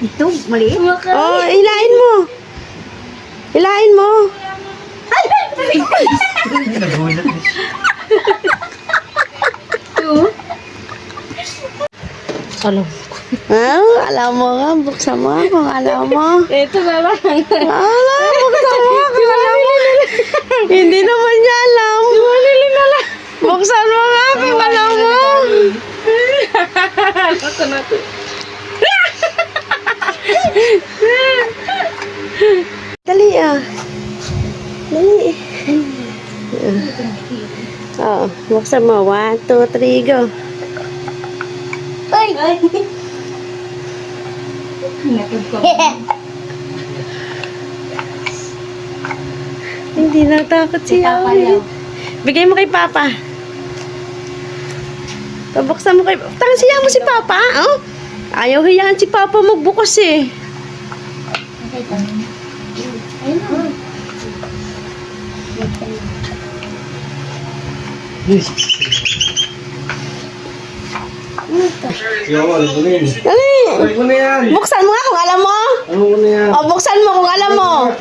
Ito, maliit. Oh, hilain mo. Hilain mo. Nagulat na siya. Alam ko. Alam mo nga. Buksan mo nga kung alam mo. Ito na lang. Buksan mo nga kung alam mo. Hindi naman niya alam. Buksan mo nga kung alam mo. Ako na to. Dali ah. Dali. Oo. Buksan mo. 1, 2, 3, go. Ay! Hindi natakot siya. Bigay mo kay Papa. Pabuksan mo kay Papa. Siya mo si Papa. Oh? Ayaw hiyaan si Papa magbukas eh. Yo, alam mo na yan. Dali. Alam mo na yan. Buksan mo nga kung alam mo. Alam mo na yan. O, buksan mo kung alam mo.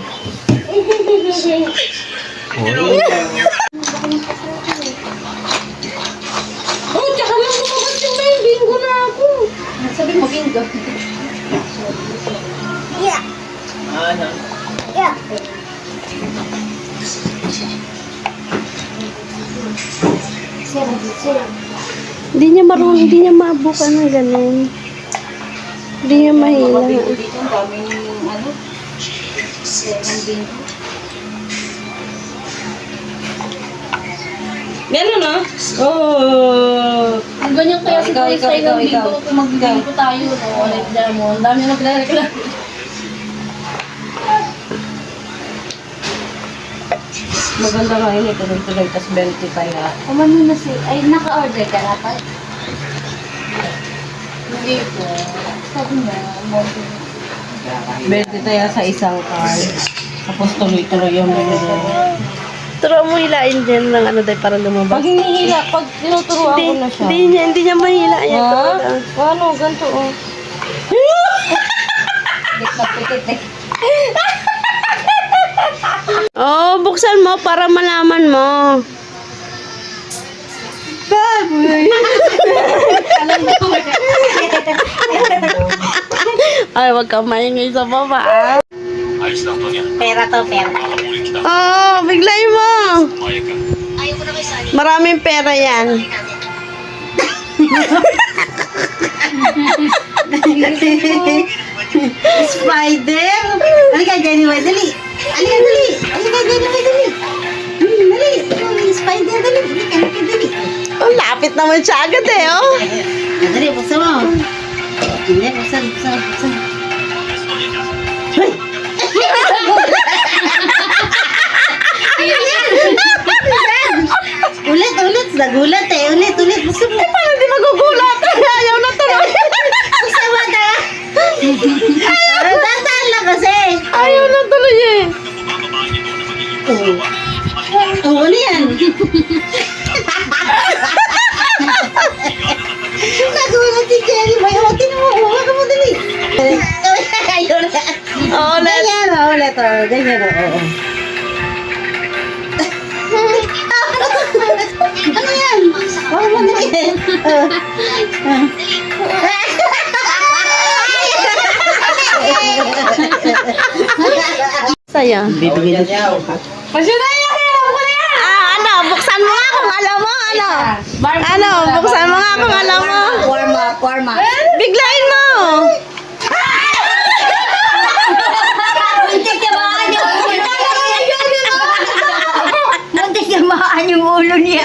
Oh, tsaka lang bumukas yung mail. Bingo na ako. Sabi mo, bingo. Yeah. Ano? Yeah. Hindi niya marunong, hindi niya mabuka ng ganun. Hindi niya mahila. Dito, ang daming ano. Ang bingo. Ganun ah. Oh. Ang ganyan kaya siguro sa ilang bingo. Kung magbibingo tayo, no? Like mo. Ang dami nagre-reklamo. Maganda nga yun, tuloy-tuloy, tas 20 kaya. Umano na si... Ay, naka-order ka na pa? Hindi po. Sabi mo, 20 kaya sa isang card. Tapos tuloy-tuloy yung binili. Turo mo hilain dyan ng ano dahil para lumabas. Pag hinihila, pag tinuturuan ko na siya. Hindi niya mahila. Ayan, Ha? turo lang. Ano, ganito oh. Oh, buksan mo para malaman mo. Baboy. Ay, wag ka maingay sa baba. Ah. Pera to, pera. Oh, biglay mo. Maraming pera yan. Spider! Halika, Jenny, dali! Halika, dali! Halika, Jenny, dali! Dali! Spider, dali! Halika, dali! Oh, lapit naman siya agad eh, oh. Dali, buksan mo! Dali, buksan. Hoy! Ulit! Nagulat eh! Ulit! Buksan mo! Paano di magugulat? Ayaw na tuloy. Buksan mo ta! Dasal lang kasi! Ayaw na tuloy eh. Oo, ano yan? Nagulat si Jenny. May otin mo. Huwag mo dali. Ayun na. Oh, let's... Ganyan o. Ulit o. Ganyan o. Ano yan? Huwag mo dali. Saya. Bibigyan niya. Ano? Buksan mo nga kung alam mo. Ano? Buksan mo nga kung alam mo. Warm up. Biglayin mo. Muntik yamaan yung ulo niya.